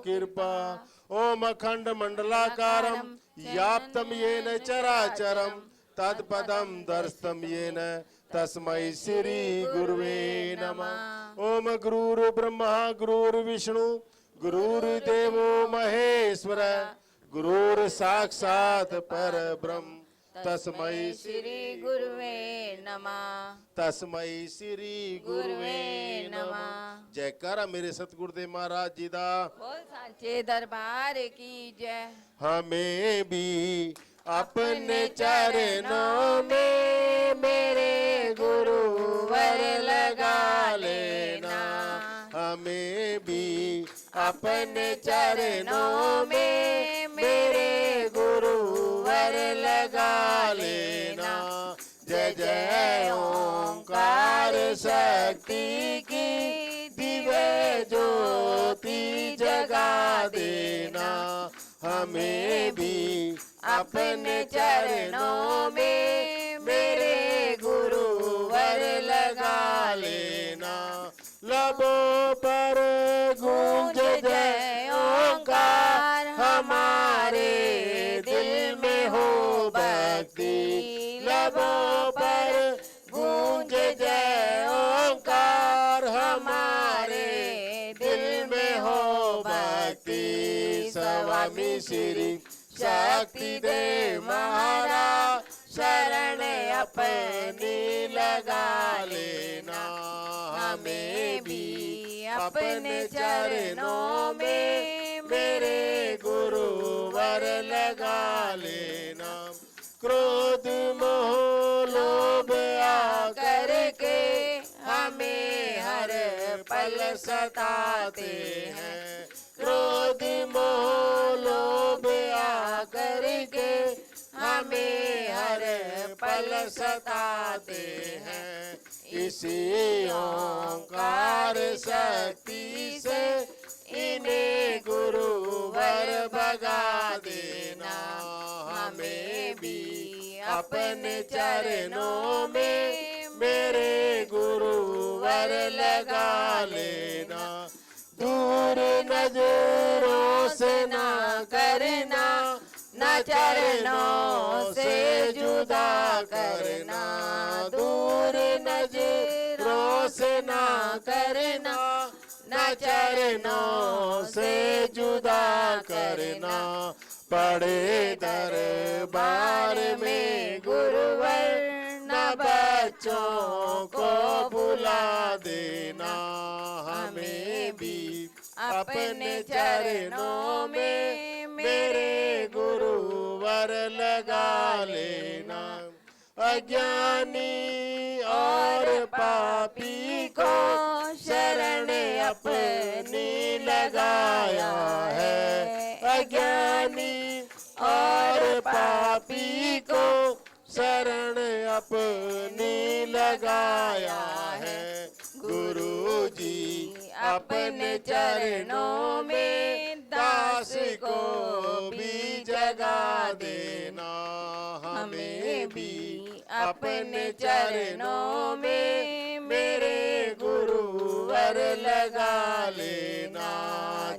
कृपा। ओम अखंड मंडलाकारं व्याप्तं येन चराचरं तत्पदं दर्शितं येन तस्मै श्री गुरुवे नमः। ओम गुरुर्ब्रह्मा गुरुर्विष्णु गुरुर्देवो महेश्वर गुरुर्साक्षात् परब्रह्म तस्मै श्री गुरुवे नमः। तस्मै श्री गुरुवे नमः। जयकारा मेरे सतगुरुदेव महाराज जी दा। बोल सांचे दरबार की जय। हमें भी अपने चरणों में मेरे गुरुवर लगा लेना। हमें भी अपने चरणों में मेरे गुरुवर लगा लेना। जय जय ओंकार शक्ति की दिव्य ज्योति जगा देना। हमें भी अपने चरणों में मेरे गुरुवर लगा लेना। लबों पर गूंज जय ओंकार हमारे दिल में हो भक्ति। लबों पर गूंज जय ओंकार हमारे दिल में हो भक्ति। स्वामी श्री शक्ति दे महाराज शरण अपनी लगा लेना। हमें भी अपने चरणों में मेरे गुरुवर लगा लेना। क्रोध मोह लोभ आकर के हमें हर पल सताते हैं। क्रोध मोह लोभ आकर के हमें हर पल सताते हैं। इसी ओंकार शक्ति से इन्हें गुरुवर भगा देना। हमें भी अपने चरणों में मेरे गुरुवर लगा लेना। दूर नजरों से ना करना न चरणों से जुदा करना। दूर नजरों से ना करना न चरणों से जुदा करना। पड़े दरबार में गुरुवर न बच्चों को भुला देना। हमें भी अपने चरणों में मेरे गुरुवर लगा लेना। अज्ञानी और पापी को शरण अपनी लगाया है। अज्ञानी और पापी को शरण अपनी लगाया है। गुरु जी अपने चरणों में दास को भी जगा देना। हमें भी अपने चरणों में मेरे गुरुवर लगा लेना।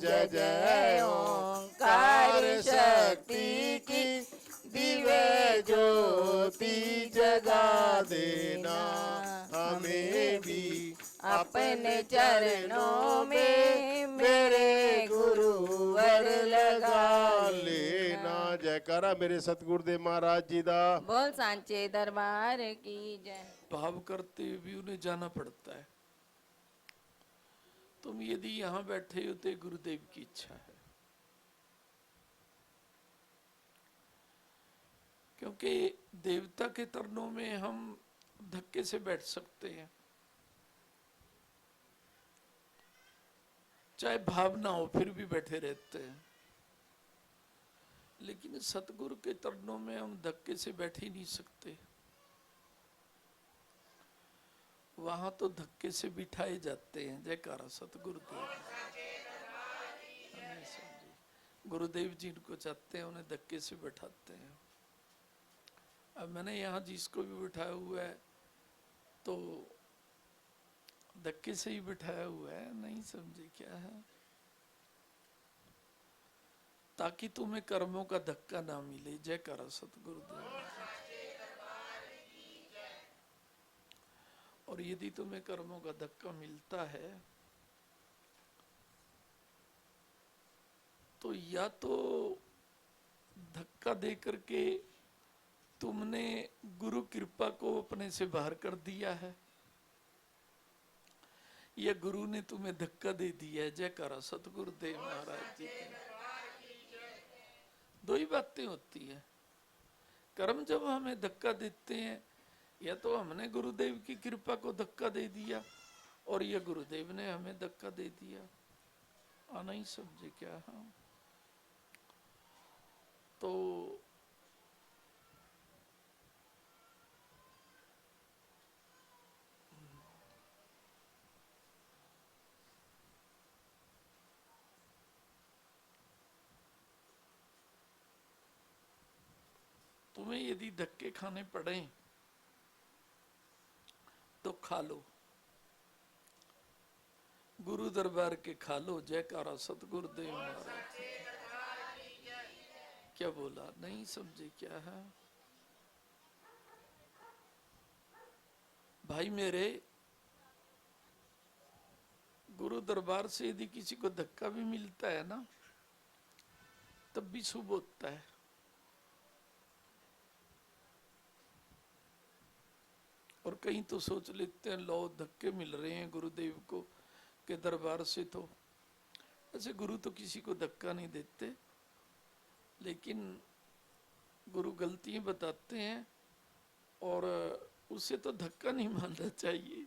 जय जय ओंकार शक्ति की दिव्य ज्योति जगा देना। हमें भी अपने चरणों में मेरे गुरुवर लगा लेना। जयकारा मेरे सतगुरुदेव महाराज जी दा। बोल सांचे दरबार की जय। भाव करते हुए भी उन्हें जाना पड़ता है। तुम यदि यहाँ बैठे हो तो गुरुदेव की इच्छा है, क्योंकि देवता के चरणों में हम धक्के से बैठ सकते हैं, चाहे भावना हो फिर भी बैठे रहते हैं। लेकिन सतगुरु के चरणों में हम धक्के से बैठ ही नहीं सकते। वहां तो धक्के से बिठाए जाते हैं। जयकारा सतगुरुदेव। गुरुदेव जी इनको चाहते हैं, उन्हें धक्के से बैठाते हैं। अब मैंने यहाँ जिसको भी बिठाया हुआ है तो धक्के से ही बिठाया हुआ है, नहीं समझे क्या है? ताकि तुम्हें कर्मों का धक्का ना मिले। जय करा सतगुरुदेव। और यदि तुम्हें कर्मों का धक्का मिलता है तो या तो धक्का दे करके तुमने गुरु कृपा को अपने से बाहर कर दिया है, या गुरु ने तुम्हें धक्का दे दिया है। जय करा सतगुरुदेव महाराज जी की। दो ही बातें होती है। कर्म जब हमें धक्का देते हैं, या तो हमने गुरुदेव की कृपा को धक्का दे दिया, और या गुरुदेव ने हमें धक्का दे दिया। नहीं समझे क्या? हाँ, तो तुम्हें यदि धक्के खाने पड़े तो खा लो, गुरु दरबार के खा लो। जयकारा सतगुरुदेव महाराज। क्या बोला? नहीं समझे क्या है? भाई मेरे, गुरु दरबार से यदि किसी को धक्का भी मिलता है ना, तब भी शुभ होता है। और कहीं तो सोच लेते हैं लो धक्के मिल रहे हैं गुरुदेव को के दरबार से, तो ऐसे गुरु तो किसी को धक्का नहीं देते, लेकिन गुरु गलतियां बताते हैं और उसे तो धक्का नहीं मानना चाहिए,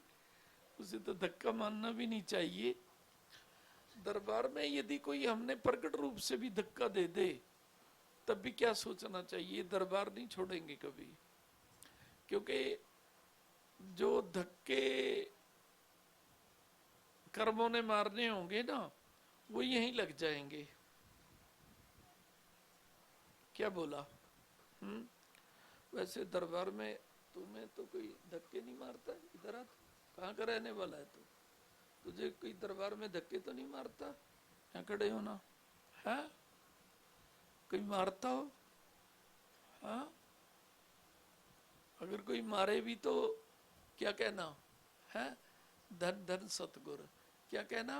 उसे तो धक्का मानना भी नहीं चाहिए। दरबार में यदि कोई हमने प्रकट रूप से भी धक्का दे दे, तब भी क्या सोचना चाहिए, दरबार नहीं छोड़ेंगे कभी, क्योंकि जो धक्के कर्मों ने मारने होंगे ना, वो यहीं लग जाएंगे। क्या बोला? वैसे दरबार में तुम्हें तो कोई धक्के नहीं मारता। इधर आ, कहाँ का रहने वाला है तू? तुझे कोई दरबार में धक्के तो नहीं मारता? यहाँ खड़े हो ना, है कोई मारता हो? हाँ, अगर कोई मारे भी तो क्या कहना है? धन धन सतगुरु। क्या कहना?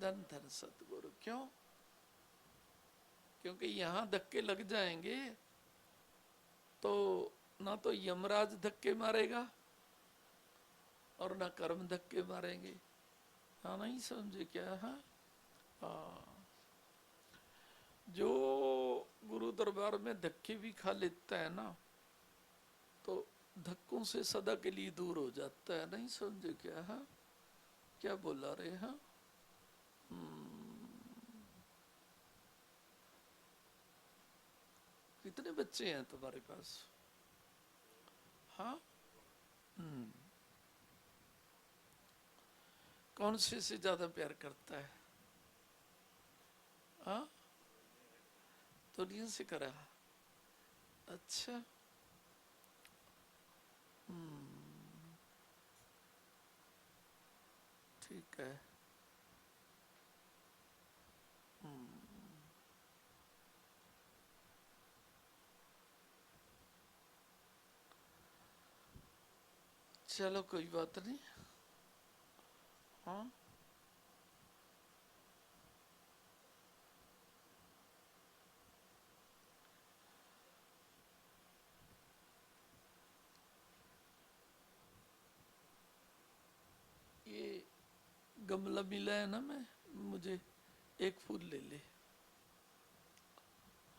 धन धन सतगुरु। क्यों? क्योंकि यहां धक्के लग जाएंगे तो ना तो यमराज धक्के मारेगा और ना कर्म धक्के मारेंगे। हाँ, नहीं समझे क्या? हाँ, जो गुरु दरबार में धक्के भी खा लेता है ना, तो धक्कों से सदा के लिए दूर हो जाता है। नहीं समझे क्या? हाँ, क्या बोला रहे? हाँ, कितने बच्चे हैं तुम्हारे पास? हाँ, कौन से ज्यादा प्यार करता है? हाँ, दुनिया से करा। अच्छा, ठीक है। चलो कोई बात नहीं। हाँ, ये गमला मिला है ना, मैं मुझे एक फूल ले ले।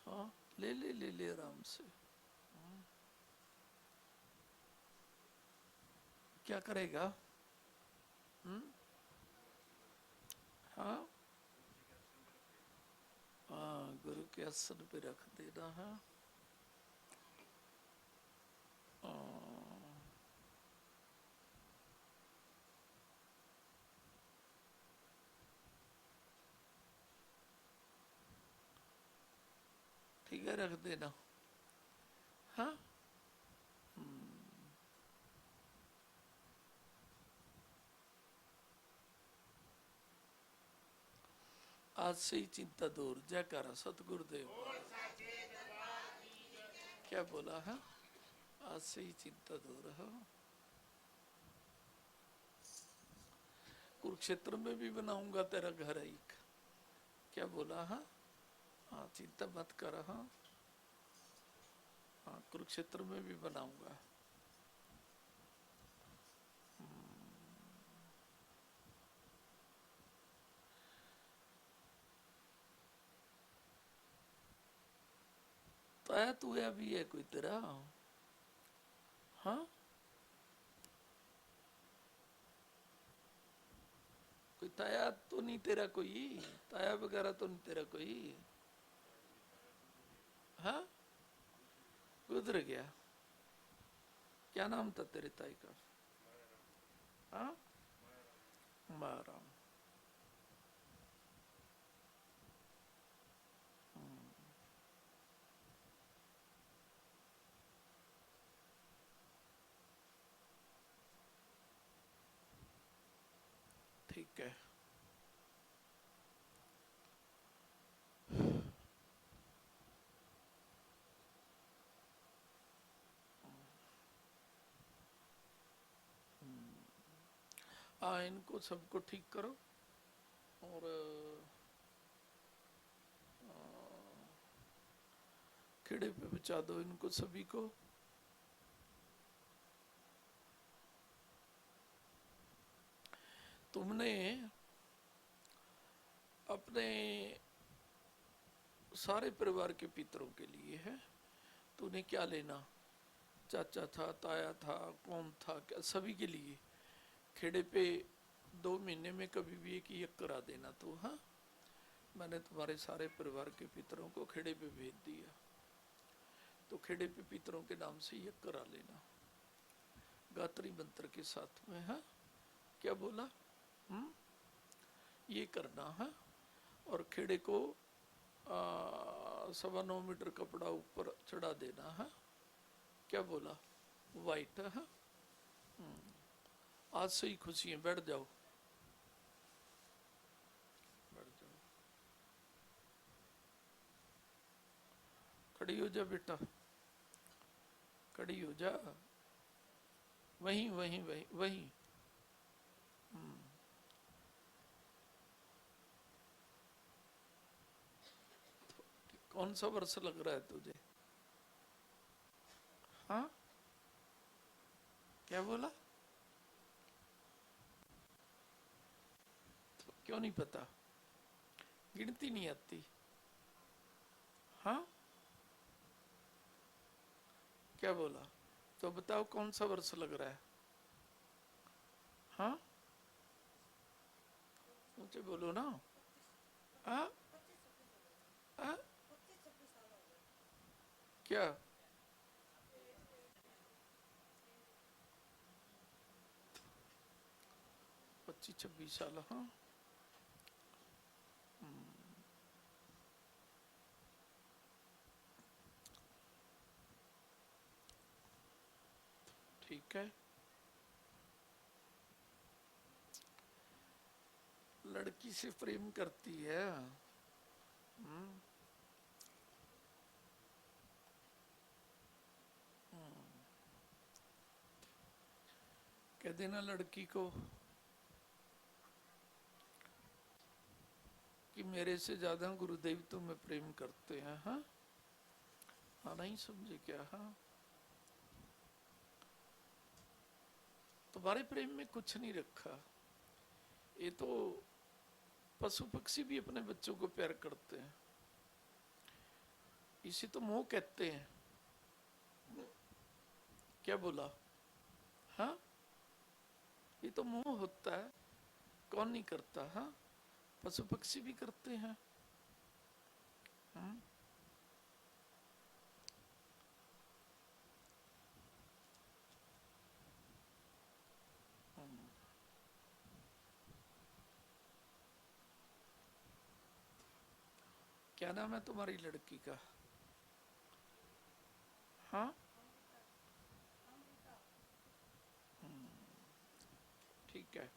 हाँ, ले ले ले ले आराम से। क्या करेगा? हाँ, हाँ, गुरु के आसन पे रख देना। हाँ, ठीक है, रख देना। हाँ, आज से ही चिंता दूर। जयकारा सतगुरुदेव। क्या बोला है? आज से ही चिंता दूर हो। कुरुक्षेत्र में भी बनाऊंगा तेरा घर एक। क्या बोला? हाँ, चिंता मत कर। हाँ, कुरुक्षेत्र में भी बनाऊंगा। तो है तू अभी है कोई तेरा? हाँ, कोई ताया तो नहीं तेरा? कोई ताया वगैरह तो नहीं तेरा कोई? हाँ, गुजर गया। क्या नाम था तेरे ताई का? हाँ, माराम। ठीक है। हाँ, इनको सबको ठीक करो और खेड़े पे बचा दो इनको सभी को। तुमने अपने सारे परिवार के पितरों के लिए है, तूने क्या लेना? चाचा था, ताया था, कौन था, क्या सभी के लिए खेड़े पे 2 महीने में कभी भी एक यज्ञ करा देना तू। हाँ, मैंने तुम्हारे सारे परिवार के पितरों को खेड़े पे भेज दिया, तो खेड़े पे पितरों के नाम से यज्ञ करा लेना गात्री मंत्र के साथ में। हाँ, क्या बोला? ये करना है। और खेड़े को 9.25 मीटर कपड़ा ऊपर चढ़ा देना है। क्या बोला? वाइट है। आज से ही खुशी है। बैठ जाओ, बैठ जाओ। खड़ी हो जा बेटा, खड़ी हो जा। वहीं वहीं वहीं वहीं। कौन सा वर्ष लग रहा है तुझे? हाँ, क्या बोला? तो क्यों नहीं पता? गिनती नहीं आती? हाँ, क्या बोला? तो बताओ कौन सा वर्ष लग रहा है? हाँ, मुझे बोलो ना। हाँ, हाँ, क्या? 25-26 साल। हाँ, ठीक है। लड़की से प्रेम करती है। कह देना लड़की को कि मेरे से ज्यादा गुरुदेव तुम्हें प्रेम करते हैं। हाँ, हाँ, नहीं समझे क्या? हाँ, तुम्हारे प्रेम में कुछ नहीं रखा। ये तो पशु पक्षी भी अपने बच्चों को प्यार करते हैं, इसे तो मोह कहते हैं। क्या बोला? हाँ, ये तो मोह होता है। कौन नहीं करता? हाँ, पशु पक्षी भी करते हैं। क्या नाम है तुम्हारी लड़की का? हाँ, ठीक है।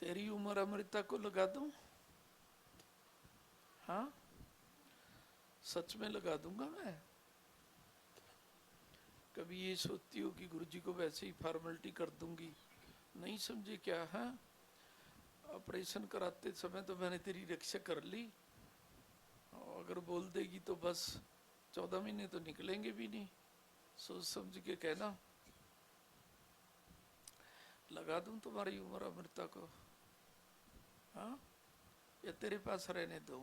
तेरी उम्र अमृता को लगा दूं? हाँ, सच में लगा दूंगा मैं। कभी ये सोचती हो कि गुरुजी को वैसे ही फॉर्मेलिटी कर दूंगी? नहीं समझे क्या? हाँ, ऑपरेशन कराते समय तो मैंने तेरी रक्षा कर ली, और अगर बोल देगी तो बस 14 महीने तो निकलेंगे भी नहीं। सोच समझ के कहना, लगा दूं तुम्हारी उम्र अमृता को? हाँ, या तेरे पास रहने दो?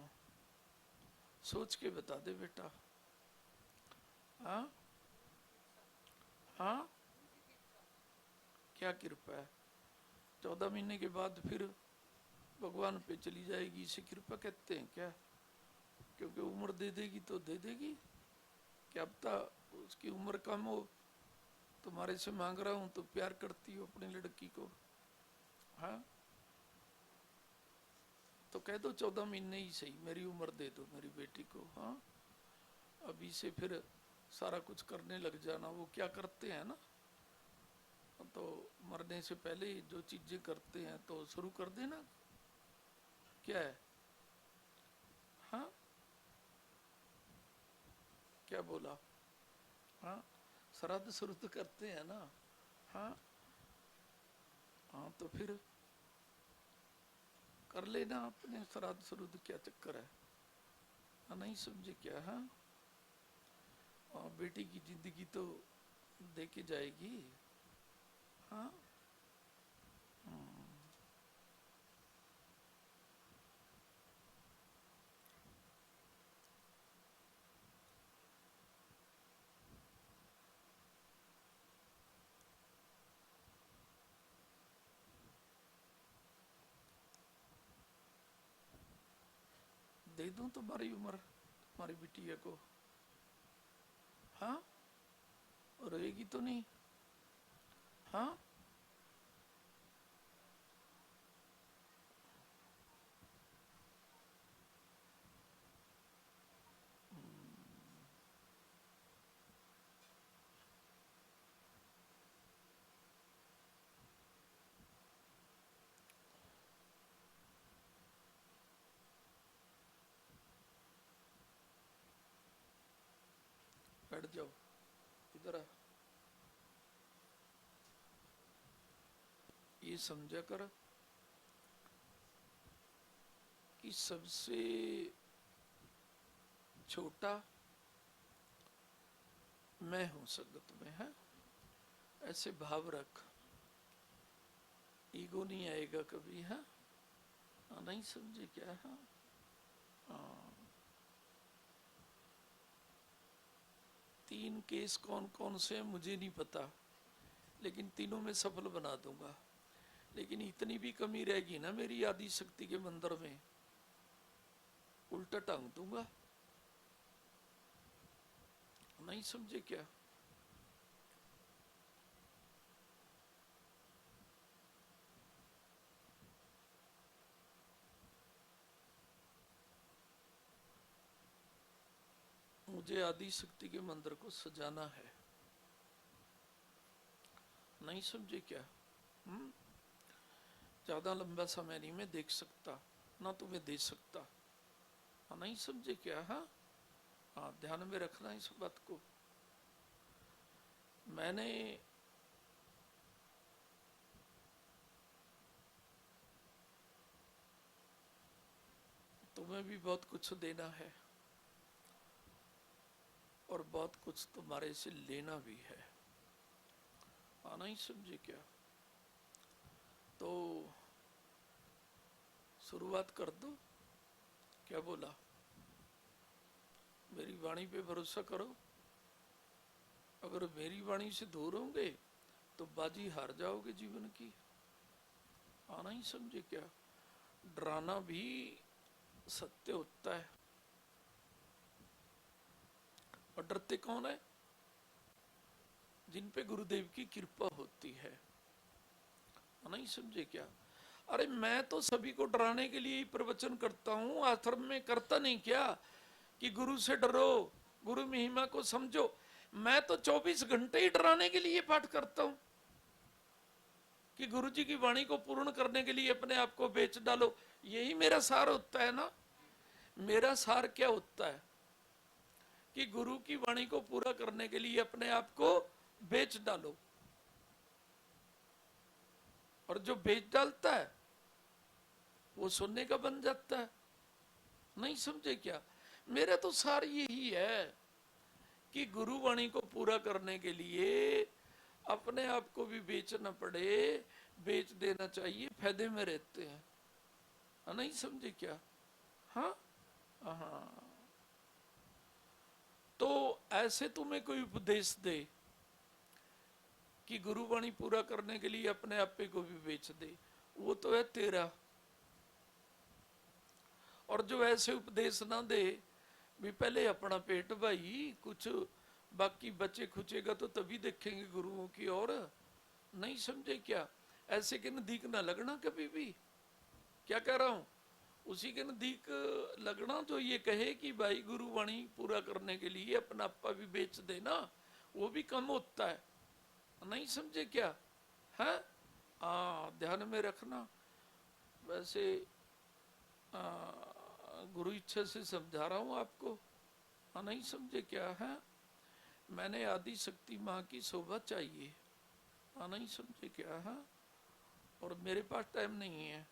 सोच के बता दे बेटा। हाँ हाँ, क्या कृपा है? 14 महीने के बाद फिर भगवान पे चली जाएगी, इसे कृपा कहते हैं क्या? क्योंकि उम्र दे देगी तो दे देगी, क्या पता उसकी उम्र कम हो। तुम्हारे से मांग रहा हूं तो प्यार करती हो अपनी लड़की को। हाँ, तो कह दो 14 महीने ही सही मेरी उम्र दे दो मेरी बेटी को। हाँ, अभी से फिर सारा कुछ करने लग जाना। वो क्या करते हैं ना, तो मरने से पहले जो चीजें करते हैं तो शुरू कर देना। क्या है? हाँ, क्या बोला? हाँ, श्राद्ध शुरू तो करते हैं ना। हाँ हाँ, तो फिर कर लेना अपने श्राद्ध शुरू, क्या चक्कर है? हाँ, नहीं समझे क्या? हाँ, बेटी की जिंदगी तो देके जाएगी। हाँ, दे दूं तुम्हारी उम्र तुम्हारी बिटिया को? हाँ, रोएगी तो नहीं? हाँ, बैठ जाओ, इधर आ। ये समझा कर कि सबसे छोटा मैं हूं संगत में। है ऐसे भाव रख, ईगो नहीं आएगा कभी। है नहीं समझे क्या? है तीन केस कौन कौन से हैं मुझे नहीं पता, लेकिन तीनों में सफल बना दूंगा। लेकिन इतनी भी कमी रहेगी ना मेरी आदि शक्ति के मंदिर में, उल्टा टांग दूंगा। नहीं समझे क्या? मुझे आदि शक्ति के मंदिर को सजाना है। नहीं समझे क्या? ज्यादा लंबा समय नहीं मैं देख सकता, ना तुम्हें दे सकता। नहीं समझे क्या? हाँ हाँ, ध्यान में रखना इस बात को। मैंने तुम्हें भी बहुत कुछ देना है, और बहुत कुछ तुम्हारे से लेना भी है। नहीं समझे क्या? तो शुरुआत कर दो। क्या बोला? मेरी वाणी पे भरोसा करो। अगर मेरी वाणी से दूर होंगे तो बाजी हार जाओगे जीवन की। नहीं समझे क्या? डराना भी सत्य होता है। और डरते कौन है? जिन पे गुरुदेव की कृपा होती है। नहीं समझे क्या? अरे मैं तो सभी को डराने के लिए ही प्रवचन करता हूं, आश्रम में करता नहीं क्या कि गुरु से डरो, गुरु महिमा को समझो। मैं तो 24 घंटे ही डराने के लिए पाठ करता हूं। कि गुरु जी की वाणी को पूर्ण करने के लिए अपने आप को बेच डालो। यही मेरा सार होता है ना। मेरा सार क्या होता है कि गुरु की वाणी को पूरा करने के लिए अपने आप को बेच डालो। और जो बेच डालता है वो सुनने का बन जाता है। नहीं समझे क्या? मेरा तो सार यही है कि गुरु वाणी को पूरा करने के लिए अपने आप को भी बेचना पड़े, बेच देना चाहिए, फायदे में रहते हैं। नहीं समझे क्या? हाँ हाँ। तो ऐसे तुम्हें कोई उपदेश दे कि गुरुवाणी पूरा करने के लिए अपने आप को भी बेच दे, वो तो है तेरा। और जो ऐसे उपदेश ना दे भी पहले अपना पेट भाई, कुछ बाकी बचे खुचेगा तो तभी देखेंगे गुरुओं की ओर। नहीं समझे क्या? ऐसे के नजदीक ना लगना कभी भी। क्या कह रहा हूं? उसी के नजदीक लगना जो ये कहे कि भाई गुरुवाणी पूरा करने के लिए अपना आपा भी बेच देना, वो भी कम होता है। नहीं समझे क्या? है ध्यान में रखना। वैसे गुरु इच्छा से समझा रहा हूं आपको। नहीं समझे क्या? है मैंने आदि शक्ति माँ की शोभा चाहिए। नहीं समझे क्या? है और मेरे पास टाइम नहीं है।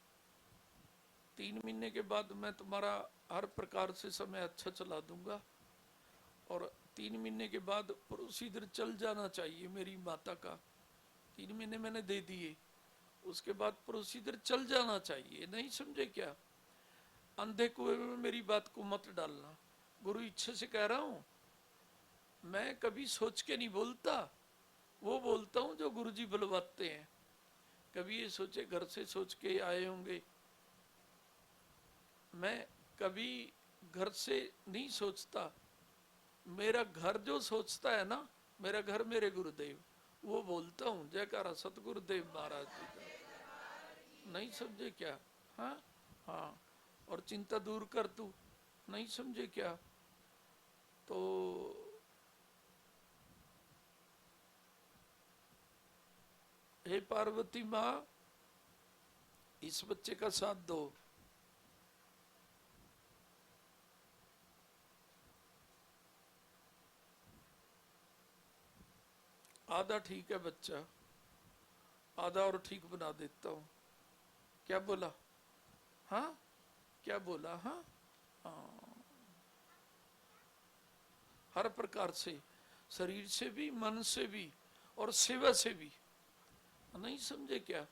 3 महीने के बाद मैं तुम्हारा हर प्रकार से समय अच्छा चला दूंगा। और 3 महीने के बाद प्रोसीजर चल जाना चाहिए मेरी माता का। 3 महीने मैंने दे दिए, उसके बाद प्रोसीजर चल जाना चाहिए। नहीं समझे क्या? अंधे कुएं में मेरी बात को मत डालना। गुरु इच्छा से कह रहा हूं। मैं कभी सोच के नहीं बोलता, वो बोलता हूं जो गुरुजी बुलवाते हैं। कभी ये सोचे घर से सोच के आए होंगे, मैं कभी घर से नहीं सोचता। मेरा घर जो सोचता है ना, मेरा घर मेरे गुरुदेव, वो बोलता हूं। जयकारा सतगुरुदेव महाराज जी का। नहीं समझे क्या? हाँ हाँ। और चिंता दूर कर तू। नहीं समझे क्या? तो हे पार्वती माँ, इस बच्चे का साथ दो। आधा ठीक है बच्चा, आधा और ठीक बना देता हूं। क्या बोला? हाँ क्या बोला? हाँ हाँ। हर प्रकार से, शरीर से भी, मन से भी, और सेवा से भी। नहीं समझे क्या?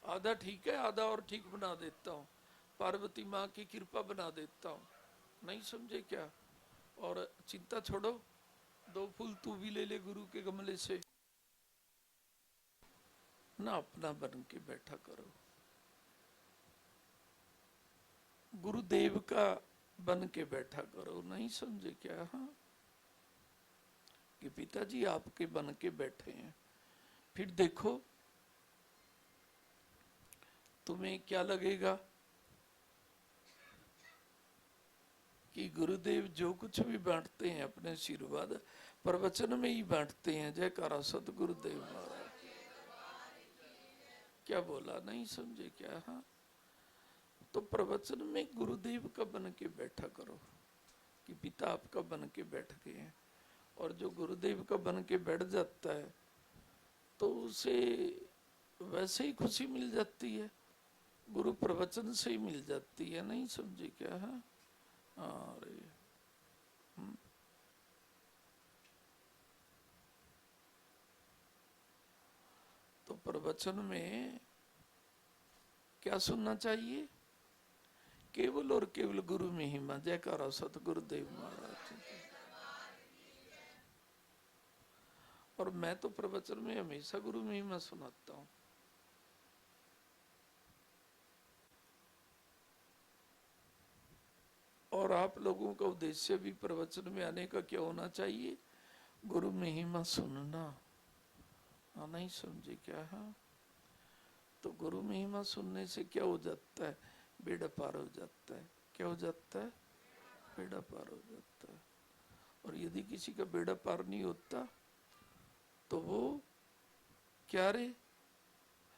आधा ठीक है, आधा और ठीक बना देता हूँ। पार्वती माँ की कृपा बना देता हूँ। नहीं समझे क्या? और चिंता छोड़ो, 2 फूल तू भी ले ले गुरु के गमले से ना। अपना बन के बैठा करो, गुरुदेव का बन के बैठा करो। नहीं समझे क्या? हाँ कि पिताजी आपके बन के बैठे हैं। फिर देखो तुम्हें क्या लगेगा कि गुरुदेव जो कुछ भी बांटते हैं अपने आशीर्वाद प्रवचन में ही बांटते हैं। जयकारा सतगुरुदेव महाराज। क्या बोला? नहीं समझे क्या? हाँ तो प्रवचन में गुरुदेव का बन के बैठा करो कि पिता आपका बन के बैठ गए हैं। और जो गुरुदेव का बन के बैठ जाता है तो उसे वैसे ही खुशी मिल जाती है, गुरु प्रवचन से ही मिल जाती है। नहीं समझे क्या? है अरे तो प्रवचन में क्या सुनना चाहिए? केवल और केवल गुरु महिमा। जयकारा सतगुरुदेव महाराज। और मैं तो प्रवचन में हमेशा गुरु महिमा सुनाता हूं। और आप लोगों का उद्देश्य भी प्रवचन में आने का क्या होना चाहिए? गुरु महिमा सुनना। नहीं समझे क्या? हाँ तो गुरु महिमा सुनने से क्या हो जाता है? बेड़ा पार हो जाता है। क्या हो जाता है? बेड़ा पार हो जाता है। और यदि किसी का बेड़ा पार नहीं होता तो वो क्या रे?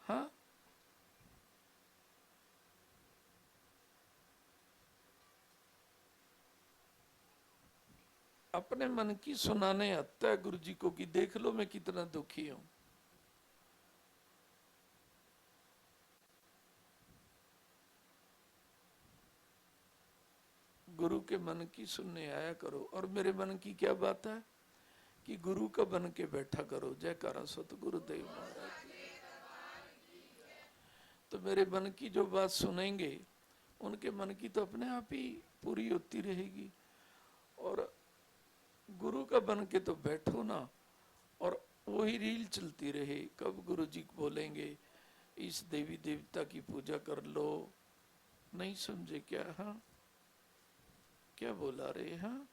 हाँ, अपने मन की सुनाने आता है गुरु जी को कि देख लो मैं कितना दुखी हूं। गुरु के मन की सुनने आया करो। और मेरे मन की क्या बात है कि गुरु का बन के बैठा करो। जयकारा सतगुरुदेव महाराज। तो मेरे मन की जो बात सुनेंगे उनके मन की तो अपने आप ही पूरी होती रहेगी। और गुरु का बन के तो बैठो ना, और वही रील चलती रहे। कब गुरु जी बोलेंगे इस देवी देवता की पूजा कर लो, नहीं समझे क्या? हाँ, क्या बोला रे? हाँ,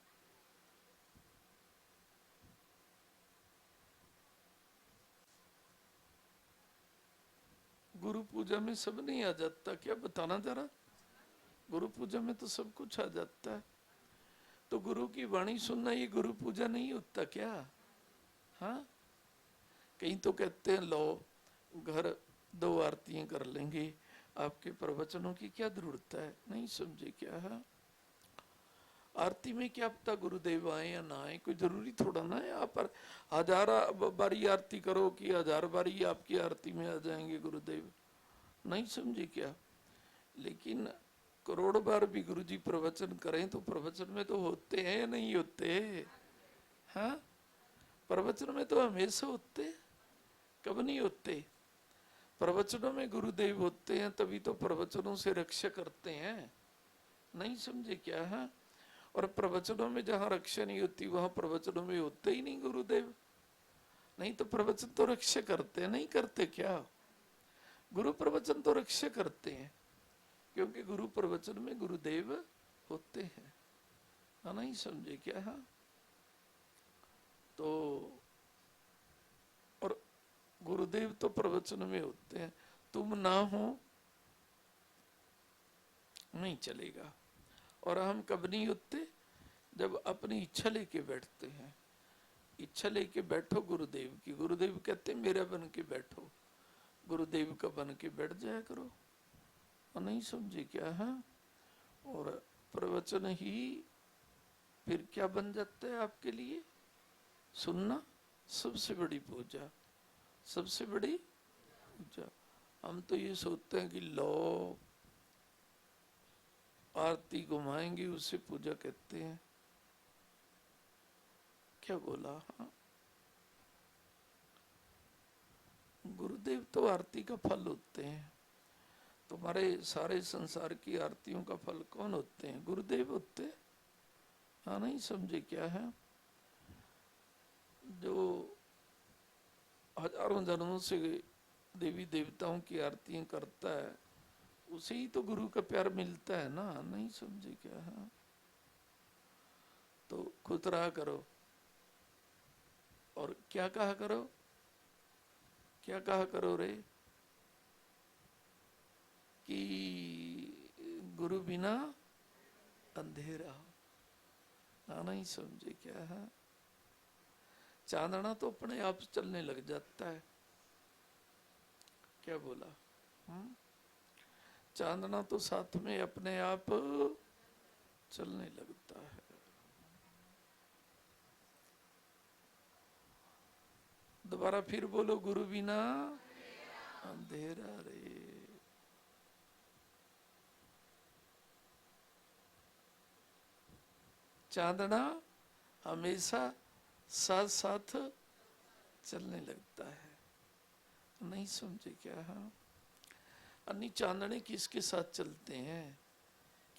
गुरु पूजा में सब नहीं आ जाता क्या? बताना जरा। गुरु पूजा में तो सब कुछ आ जाता है। तो गुरु की वाणी सुनना ये गुरु पूजा नहीं होता क्या? हाँ, कहीं तो कहते हैं लो घर 2 आरतियां कर लेंगे, आपके प्रवचनों की क्या जरूरत है? नहीं समझे क्या? है आरती में क्या पता गुरुदेव आए या ना आए, कोई जरूरी थोड़ा ना है। आप 1000 बारी आरती करो कि 1000 बारी आपकी आरती में आ जाएंगे गुरुदेव, नहीं समझे क्या? लेकिन करोड़ बार भी गुरु जी प्रवचन करें तो प्रवचन में तो होते हैं या नहीं होते? हाँ, प्रवचन में तो हमेशा होते, कब नहीं होते? प्रवचनों में गुरुदेव होते हैं तभी तो प्रवचनों से रक्षा करते हैं, नहीं समझे क्या? है और प्रवचनों में जहां रक्षा नहीं होती वहां प्रवचनों में होते ही नहीं गुरुदेव। नहीं तो प्रवचन तो रक्षा करते हैं, नहीं करते क्या? गुरु प्रवचन तो रक्षा करते हैं क्योंकि गुरु प्रवचन में गुरुदेव होते हैं, नहीं समझे क्या? हाँ, तो और गुरुदेव तो प्रवचन में होते हैं, तुम ना हो नहीं चलेगा। और हम कब नहीं होते? जब अपनी इच्छा लेके बैठते हैं। इच्छा लेके बैठो गुरुदेव की। गुरुदेव कहते मेरा बन के बैठो, गुरुदेव का बन के बैठ जाया करो, नहीं समझे क्या? है और प्रवचन ही फिर क्या बन जाता है आपके लिए? सुनना सबसे बड़ी पूजा, सबसे बड़ी पूजा। हम तो ये सोचते हैं कि लो आरती घुमाएंगे उसे पूजा कहते हैं। क्या बोला? हाँ, गुरुदेव तो आरती का फल होते हैं। तुम्हारे सारे संसार की आरतियों का फल कौन होते हैं? गुरुदेव होते हैं, हाँ, नहीं समझे क्या? है जो हजारों जन्मों से देवी देवताओं की आरतियां करता है उसे ही तो गुरु का प्यार मिलता है ना, नहीं समझे क्या? है तो खुद रहा करो। और क्या कहा करो? क्या कहा करो रे? कि गुरु बिना अंधेरा, नहीं समझे क्या? है चांदना तो अपने आप चलने लग जाता है। क्या बोला? चांदना तो साथ में अपने आप चलने लगता है। दोबारा फिर बोलो, गुरु बिना अंधेरा रे। चांदना हमेशा साथ साथ चलने लगता है, नहीं समझे क्या? हाँ, अन्य चांदने किसके साथ चलते हैं?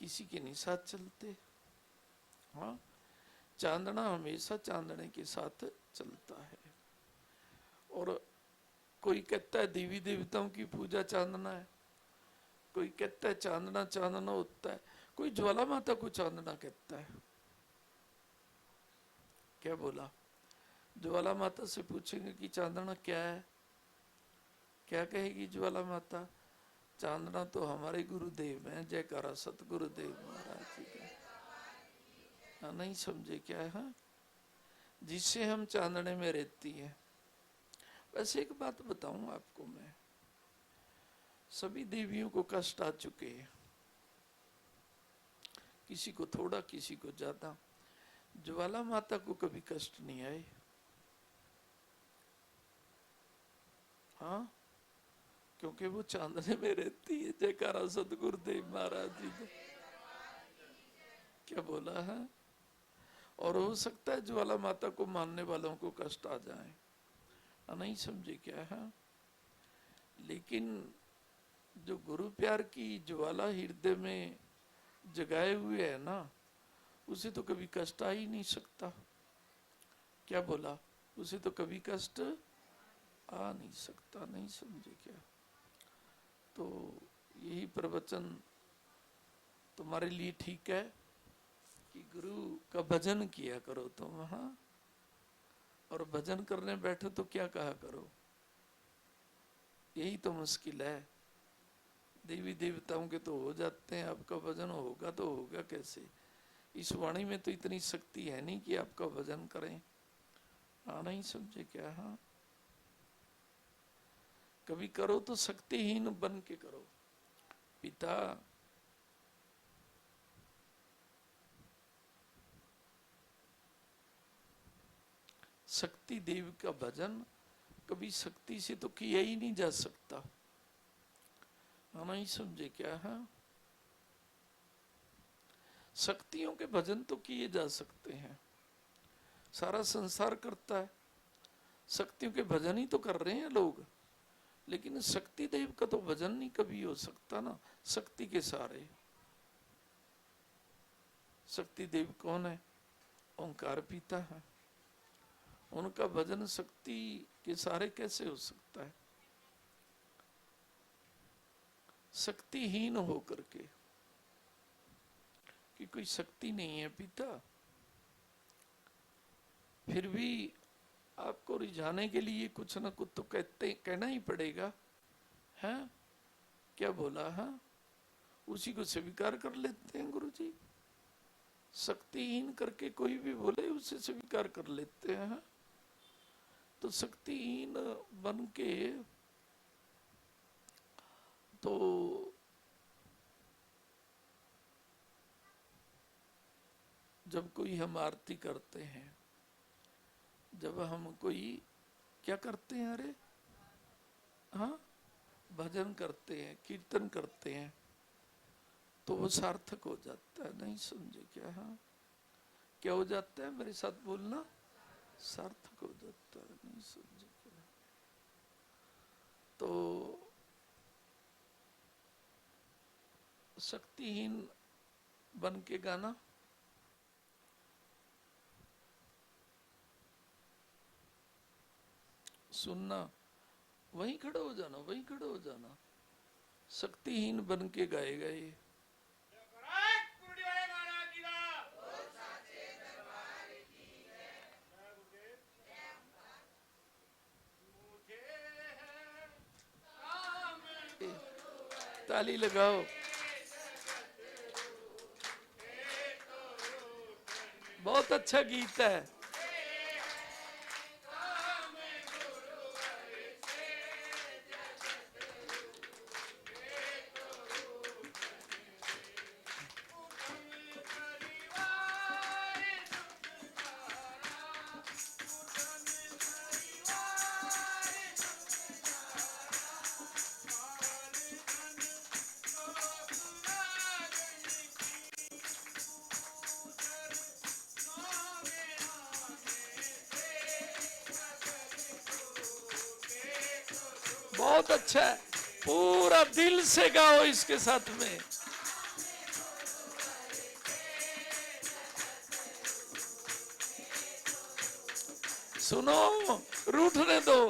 किसी के नहीं साथ चलते। हाँ, चांदना हमेशा चांदने के साथ चलता है। और कोई कहता है देवी देवताओं की पूजा चांदना है, कोई कहता है चांदना चांदना होता है, कोई ज्वाला माता को चांदना कहता है। क्या बोला? ज्वाला माता से पूछेंगे कि चांदना क्या है, क्या कहेगी ज्वाला माता? चांदना तो हमारे गुरुदेव हैं। जयकारा सतगुरुदेव महाराज जी का, नहीं समझे क्या? है जिससे हम चांदने में रहती है। वैसे एक बात बताऊं आपको मैं, सभी देवियों को कष्ट आ चुके हैं, किसी को थोड़ा किसी को ज्यादा। ज्वाला माता को कभी कष्ट नहीं आए। हाँ, क्योंकि वो चांदने में रहती है। जयकारा सतगुरुदेव महाराज जी ने क्या बोला है। और हो सकता है ज्वाला माता को मानने वालों को कष्ट आ जाए, नहीं समझे क्या है। लेकिन जो गुरु प्यार की ज्वाला हृदय में जगाए हुए है ना, उसे तो कभी कष्ट आ ही नहीं सकता। क्या बोला, उसे तो कभी कष्ट आ नहीं सकता, नहीं समझे क्या। तो यही प्रवचन तुम्हारे लिए ठीक है कि गुरु का भजन किया करो तुम। हाँ, और भजन करने बैठो तो क्या कहा करो, यही तो मुश्किल है। देवी देवताओं के तो हो जाते हैं, आपका भजन होगा तो होगा कैसे। इस वाणी में तो इतनी शक्ति है नहीं कि आपका भजन करें। हाँ, नहीं समझे क्या। हाँ, कभी करो तो शक्तिहीन बन के करो। पिता शक्ति देव का भजन कभी शक्ति से तो किया ही नहीं जा सकता। हाँ, नहीं समझे क्या। है शक्तियों के भजन तो किए जा सकते हैं, सारा संसार करता है। शक्तियों के भजन ही तो कर रहे हैं लोग, लेकिन शक्ति देव का तो भजन नहीं कभी हो सकता ना। शक्ति के सारे, शक्ति देव कौन है, ओंकार पिता है, उनका भजन शक्ति के सारे कैसे हो सकता है। शक्तिहीन होकर के, कि कोई शक्ति नहीं है पिता, फिर भी आपको रिझाने के लिए कुछ ना कुछ तो कहना ही पड़ेगा। है क्या बोला है, उसी को स्वीकार कर लेते हैं गुरु जी। शक्तिहीन करके कोई भी बोले उसे स्वीकार कर लेते हैं। तो शक्तिहीन बन के तो जब कोई हम आरती करते हैं, जब हम कोई क्या करते हैं, अरे हाँ, भजन करते हैं, कीर्तन करते हैं, तो वो सार्थक हो जाता है। नहीं समझे क्या। हाँ, क्या हो जाता है, मेरे साथ बोलना, सार्थक हो जाता है। नहीं समझे क्या। तो शक्तिहीन बन के गाना, सुनना, वहीं खड़े हो जाना, वहीं खड़े हो जाना। शक्तिहीन बन के गाएगा ये। ताली लगाओ। बहुत अच्छा गीत है। बहुत अच्छा है, पूरा दिल से गाओ इसके साथ में। सुनो, रूठने दो।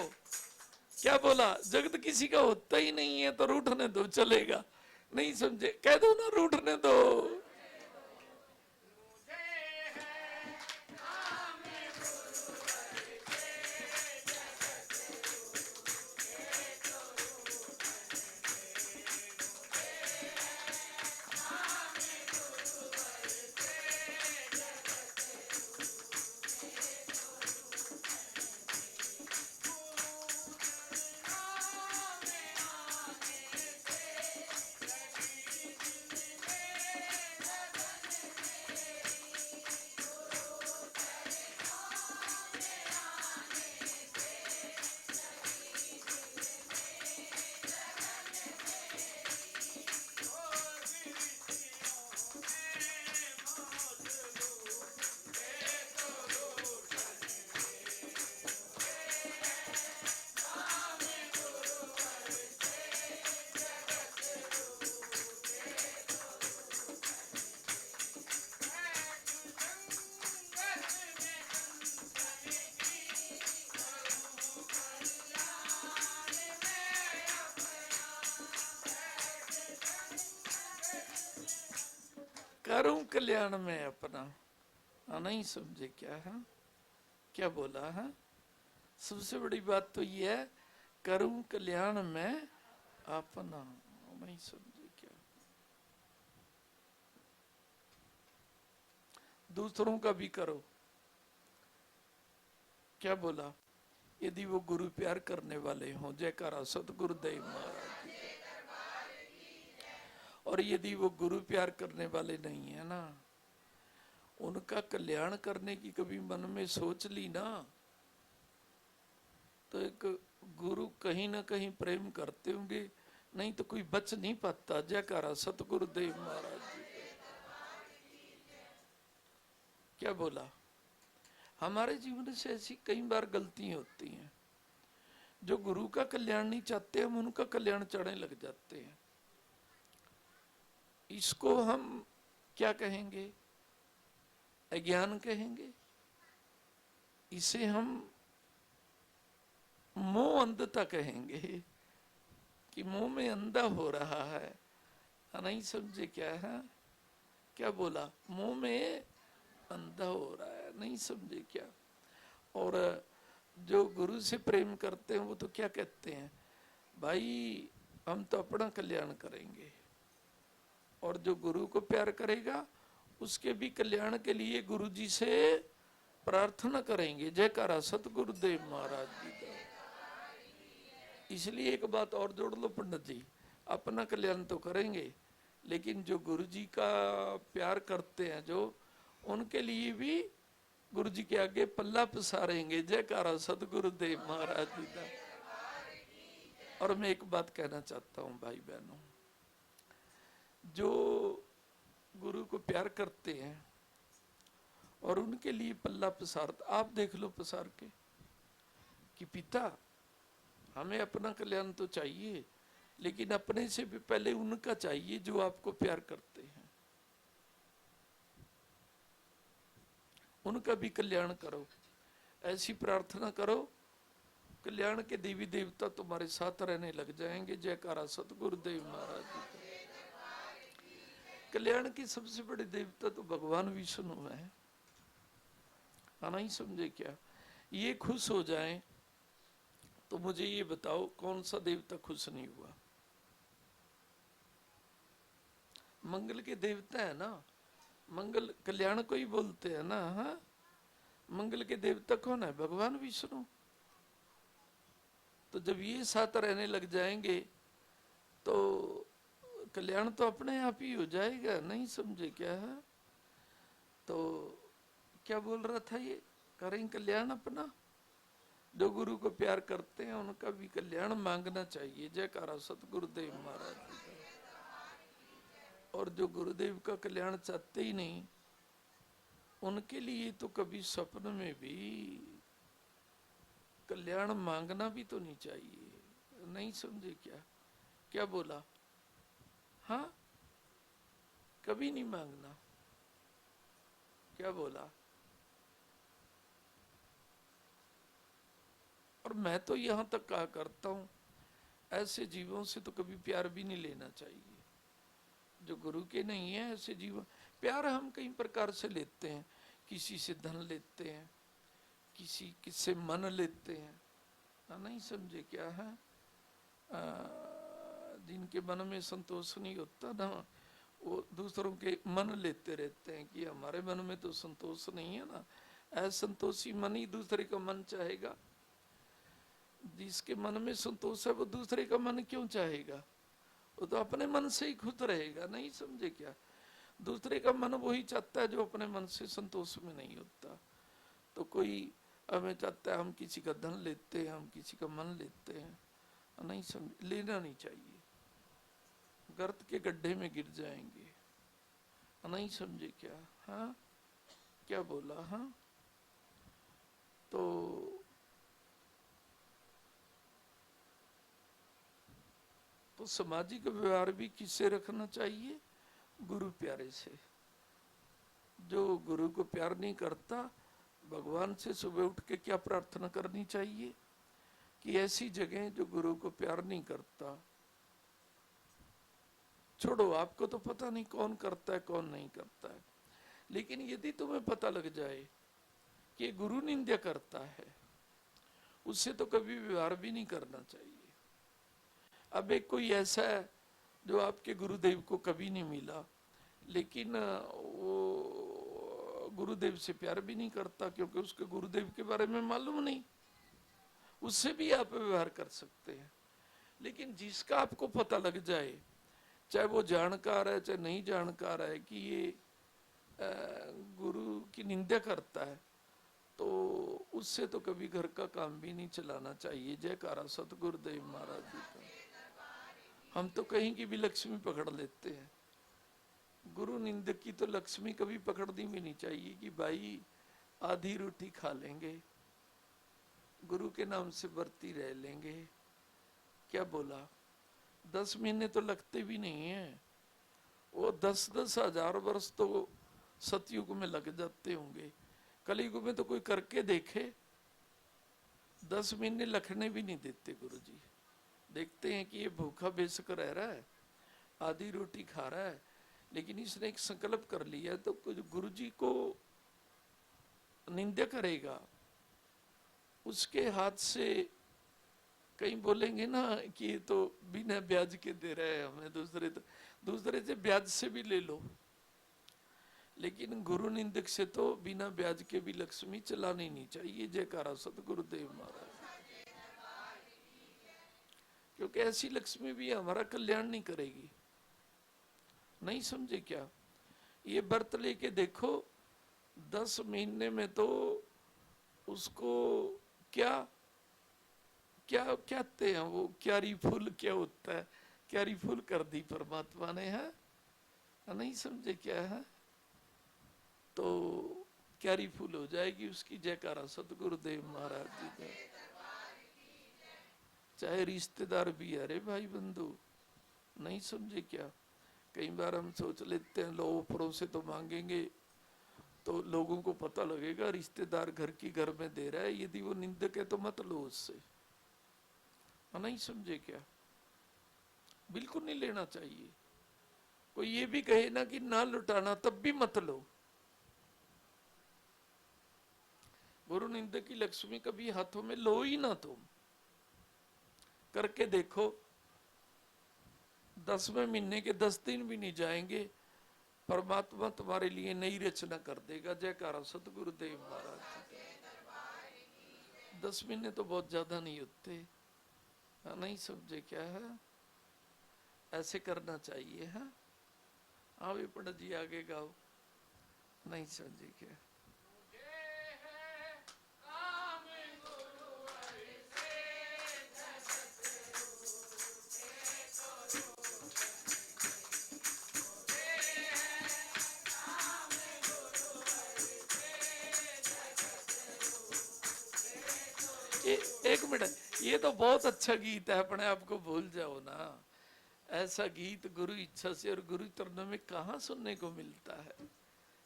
क्या बोला, जगत किसी का होता ही नहीं है तो रूठने दो, चलेगा। नहीं समझे, कह दो ना, रूठने दो। करूं कल्याण में अपना। नहीं समझे क्या है, क्या बोला है? सबसे बड़ी बात तो ये है, करूं कल्याण में अपना। नहीं समझे क्या? दूसरों का भी करो। क्या बोला? यदि वो गुरु प्यार करने वाले हों, जयकारा सतगुरुदेव महाराज जी। और यदि वो गुरु प्यार करने वाले नहीं है ना, उनका कल्याण करने की कभी मन में सोच ली ना, तो एक गुरु कहीं ना कहीं प्रेम करते होंगे, नहीं तो कोई बच नहीं पाता। जयकारा सतगुरुदेव महाराज जी। क्या बोला? हमारे जीवन से ऐसी कई बार गलतियां होती हैं। जो गुरु का कल्याण नहीं चाहते, हम उनका कल्याण चाहने लग जाते हैं। इसको हम क्या कहेंगे? अज्ञान कहेंगे। इसे हम मोह अंधता कहेंगे कि मुंह में अंधा हो रहा है। नहीं समझे क्या है? क्या बोला? मुंह में अंधा हो रहा है। नहीं समझे क्या? और जो गुरु से प्रेम करते हैं वो तो क्या कहते हैं? भाई हम तो अपना कल्याण करेंगे। और जो गुरु को प्यार करेगा उसके भी कल्याण के लिए गुरु जी से प्रार्थना करेंगे। जयकारा सतगुरुदेव महाराज जी का। इसलिए एक बात और जोड़ लो पंडित जी, अपना कल्याण तो करेंगे, लेकिन जो गुरु जी का प्यार करते हैं जो, उनके लिए भी गुरु जी के आगे पल्ला पसारेंगे। जयकारा सतगुरुदेव महाराज जी का। और मैं एक बात कहना चाहता हूं भाई बहनों, जो गुरु को प्यार करते हैं और उनके लिए पल्ला पसार, आप देख लो पसार के कि पिता हमें अपना कल्याण तो चाहिए, लेकिन अपने से भी पहले उनका चाहिए जो आपको प्यार करते हैं। उनका भी कल्याण करो, ऐसी प्रार्थना करो, कल्याण के देवी देवता तुम्हारे साथ रहने लग जाएंगे। जयकारा सतगुरुदेव महाराज जी का। कल्याण की सबसे बड़े देवता तो भगवान विष्णु है। नहीं समझे क्या? ये खुश हो जाएं तो मुझे ये बताओ कौन सा देवता खुश नहीं हुआ? मंगल के देवता है ना, मंगल कल्याण को ही बोलते हैं ना। हाँ, मंगल के देवता कौन है? भगवान विष्णु। तो जब ये साथ रहने लग जाएंगे तो कल्याण तो अपने आप ही हो जाएगा। नहीं समझे क्या है? तो क्या बोल रहा था ये? करें कल्याण अपना। जो गुरु को प्यार करते हैं उनका भी कल्याण मांगना चाहिए। जयकारा सतगुरुदेव महाराज जी का। और जो गुरुदेव का कल्याण चाहते ही नहीं, उनके लिए तो कभी स्वप्न में भी कल्याण मांगना भी तो नहीं चाहिए। नहीं समझे क्या? क्या बोला? हाँ, कभी नहीं मांगना। क्या बोला? और मैं तो यहां तक कहा करता हूं, ऐसे जीवों से तो कभी प्यार भी नहीं लेना चाहिए जो गुरु के नहीं है। ऐसे जीवन, प्यार हम कई प्रकार से लेते हैं। किसी से धन लेते हैं, किसी किससे मन लेते हैं। नहीं समझे क्या है? जिनके मन में संतोष नहीं होता ना, वो दूसरों के मन लेते रहते हैं कि हमारे मन में तो संतोष नहीं है ना। असंतोषी मन ही दूसरे का मन चाहेगा। जिसके मन में संतोष है वो दूसरे का मन क्यों चाहेगा? वो तो अपने मन से ही खुद रहेगा। नहीं समझे क्या? दूसरे का मन वही चाहता है जो अपने मन से संतोष में नहीं होता। तो कोई हमें चाहता है हम किसी का धन लेते हैं, हम किसी का मन लेते हैं। नहीं समझ, लेना नहीं चाहिए, गर्त के गड्ढे में गिर जाएंगे। नहीं समझे क्या? हाँ, क्या बोला? हाँ, तो सामाजिक व्यवहार भी किससे रखना चाहिए? गुरु प्यारे से। जो गुरु को प्यार नहीं करता, भगवान से सुबह उठ के क्या प्रार्थना करनी चाहिए कि ऐसी जगह जो गुरु को प्यार नहीं करता, छोड़ो, आपको तो पता नहीं कौन करता है कौन नहीं करता है, लेकिन यदि तुम्हें पता लग जाए कि गुरु निंदा करता है, उससे तो कभी व्यवहार भी नहीं करना चाहिए। अब एक कोई ऐसा है जो आपके गुरुदेव को कभी नहीं मिला, लेकिन वो गुरुदेव से प्यार भी नहीं करता क्योंकि उसके गुरुदेव के बारे में मालूम नहीं, उससे भी आप व्यवहार कर सकते हैं। लेकिन जिसका आपको पता लग जाए, चाहे वो जानकार है चाहे नहीं जानकार है, कि ये गुरु की निंदा करता है, तो उससे तो कभी घर का काम भी नहीं चलाना चाहिए। जयकारा सतगुरुदेव महाराज जी का। हम तो कहीं की भी लक्ष्मी पकड़ लेते हैं, गुरु निंदक की तो लक्ष्मी कभी पकड़नी भी नहीं चाहिए कि भाई आधी रोटी खा लेंगे, गुरु के नाम से बरती रह लेंगे। क्या बोला, 10 महीने तो लगते भी नहीं है, वो 10-10 हजार वर्ष तो सतयुग में लग जाते होंगे, कलयुग में तो कोई करके देखे। 10 महीने लखने भी नहीं देते गुरु जी। देखते हैं कि ये भूखा बेशक रह रहा है, आधी रोटी खा रहा है, लेकिन इसने एक संकल्प कर लिया, तो गुरु जी को निंदा करेगा, उसके हाथ से कहीं बोलेंगे ना कि ये तो बिना ब्याज के दे रहे हैं हमें, दूसरे से ब्याज से भी ले लो, लेकिन गुरु निंदक से तो बिना ब्याज के भी लक्ष्मी चलानी नहीं चाहिए। जयकारा सतगुरुदेव महाराज, क्योंकि ऐसी लक्ष्मी भी हमारा कल्याण नहीं करेगी। नहीं समझे क्या? ये व्रत लेके देखो, 10 महीने में तो उसको क्या क्या कहते हैं वो, क्यारी फूल क्या होता है, क्यारी फूल कर दी परमात्मा ने, है नहीं समझे क्या है, तो क्यारी फूल हो जाएगी उसकी। जयकारा सतगुरुदेव महाराज जी का। चाहे रिश्तेदार भी, अरे भाई बंधु, नहीं समझे क्या? कई बार हम सोच लेते हैं लो ऊपरों से तो मांगेंगे तो लोगों को पता लगेगा रिश्तेदार घर की घर में दे रहा है, यदि वो निंदक है तो मत लो उससे, नहीं समझे क्या? बिल्कुल नहीं लेना चाहिए। कोई ये भी कहे ना कि ना लुटाना, तब भी मत लो। गुरु निंदक की लक्ष्मी कभी हाथों में लो ही ना तुम। करके देखो, 10वें महीने के 10 दिन भी नहीं जाएंगे, परमात्मा तुम्हारे लिए नई रचना कर देगा। जयकारा सतगुरुदेव महाराज जी। 10 महीने तो बहुत ज्यादा नहीं होते, नहीं समझे क्या है? ऐसे करना चाहिए। है आओ ये पंडित जी आगे गाओ, नहीं समझे क्या? एक मिनट, ये तो बहुत अच्छा गीत है, अपने आप को भूल जाओ ना। ऐसा गीत गुरु इच्छा से और गुरु चरणों में कहाँ सुनने को मिलता है?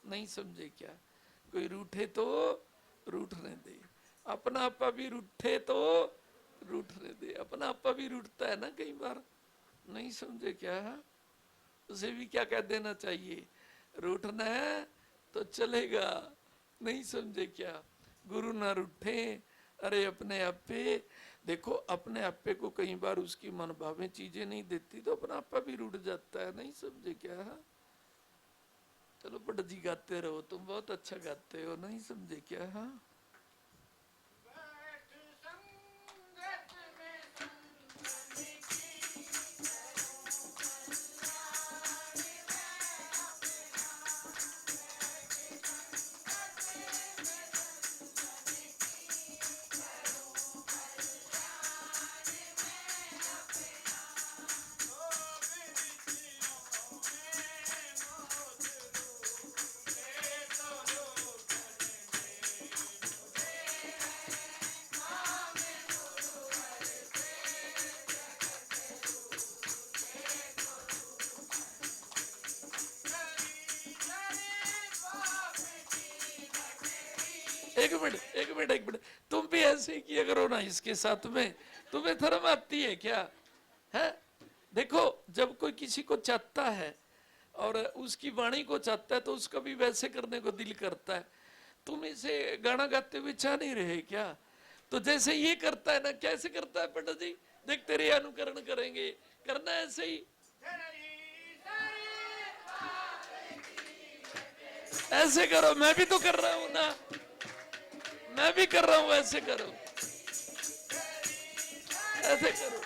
नहीं समझे क्या? कोई रूठे तो रूठने दे, अपना आपा भी रूठे तो रूठने दे। अपना आपा भी रूठता है ना कई बार, नहीं समझे क्या? उसे भी क्या कह देना चाहिए, रूठना है तो चलेगा, नहीं समझे क्या? गुरु ना रूठे, अरे अपने आप पे देखो, अपने आप पे को कई बार उसकी मनभावे चीजें नहीं देती तो अपना आपा भी रूठ जाता है, नहीं समझे क्या? चलो पंडित जी गाते रहो, तुम बहुत अच्छा गाते हो, नहीं समझे क्या? हाँ एक मिनट, तुम भी ऐसे किया करो ना इसके साथ में। तुम्हें धर्म आती है क्या? है देखो जब कोई किसी को चाहता है और उसकी वाणी को चाहता है तो उसका भी वैसे करने को दिल करता है। तुम इसे गाना गाते हुए चाह नहीं रहे क्या? तो जैसे ये करता है ना, कैसे करता है पंडित जी? देख तेरे अनुकरण करेंगे, करना ऐसे ही, ऐसे करो। मैं भी तो कर रहा हूं ना, मैं भी कर रहा हूं, ऐसे करो, ऐसे करो।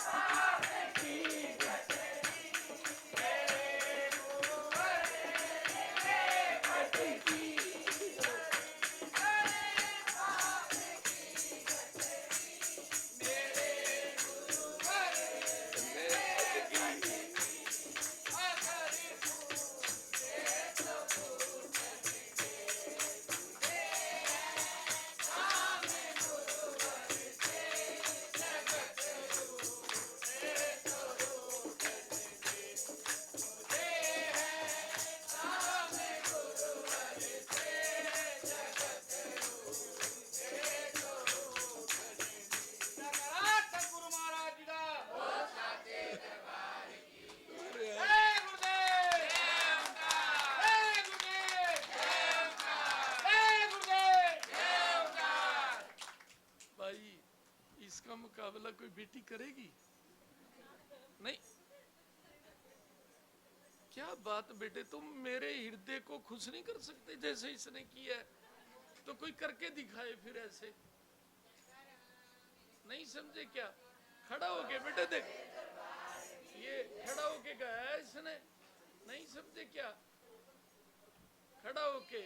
इसका मुकाबला कोई बेटी करेगी? नहीं। क्या बात बेटे, तुम मेरे हृदय को खुश नहीं कर सकते जैसे इसने किया है? तो कोई करके दिखाए फिर ऐसे। नहीं समझे क्या? खड़ा होके बेटे देख, ये खड़ा होके गया है इसने, नहीं समझे क्या? खड़ा होके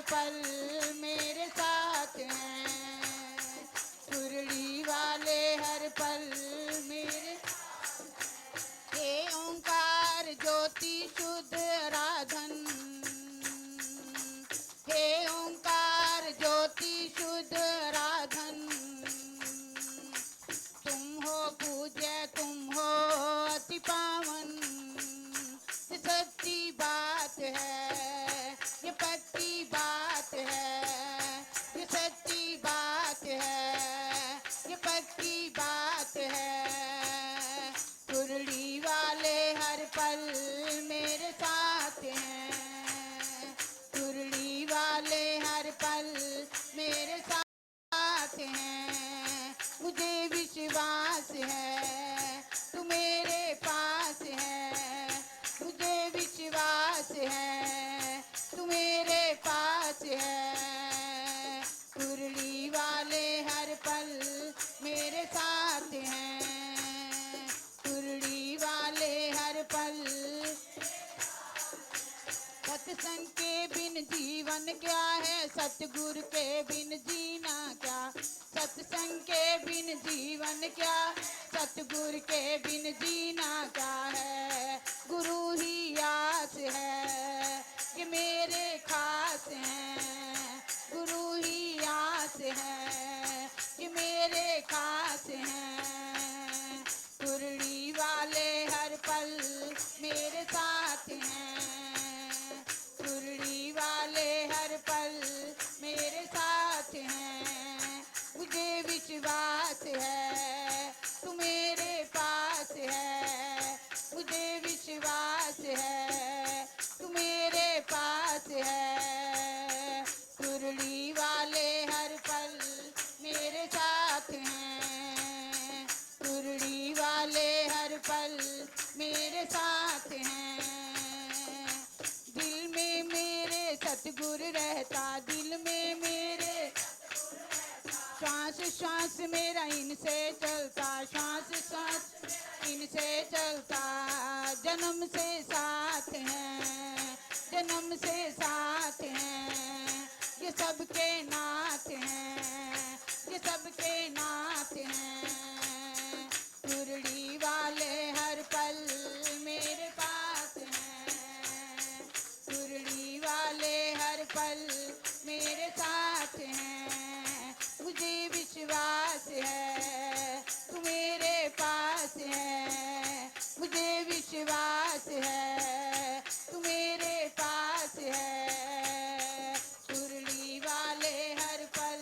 पल मेरे साथ हैं, सुरली वाले हर पल मेरे। हे ओंकार ज्योति शुद्ध राधन, हे ओंकार ज्योति शुद्ध राधन, तुम हो पूज्य तुम हो अति पावन। ये सच्ची बात है, ये पक्की बात है, ये सच्ची बात है, ये पक्की बात है। सुरली वाले हर पल मेरे साथ हैं, सुरली वाले हर पल मेरे साथ हैं। मुझे विश्वास है तू मेरे पास है, मुझे विश्वास है तू मेरे पास है। सुरली वाले हर पल मेरे साथ हैं, सुरली वाले हर पल। सत्संग के बिन जीवन क्या है, सतगुरु के बिन जीना क्या। सत्संग के बिन जीवन क्या, सतगुरु के बिन जीना क्या है। गुरु ही आस है कि मेरे खास हैं, गुरु ही आस है कि मेरे खास हैं। सुरली वाले हर पल मेरे साथ हैं, सुरली वाले रहता दिल में मेरे, श्वास श्वास मेरा इनसे चलता, श्वास श्वास इनसे चलता, जन्म से साथ हैं, जन्म से साथ हैं, ये सबके नाथ हैं, ये सबके नाथ हैं। कुरड़ी वाले हर पल मेरे पास हैं, कुरड़ी वाले हर पल मेरे साथ हैं। मुझे विश्वास है तू मेरे पास है, मुझे विश्वास है तू मेरे पास है। कुरली वाले हर पल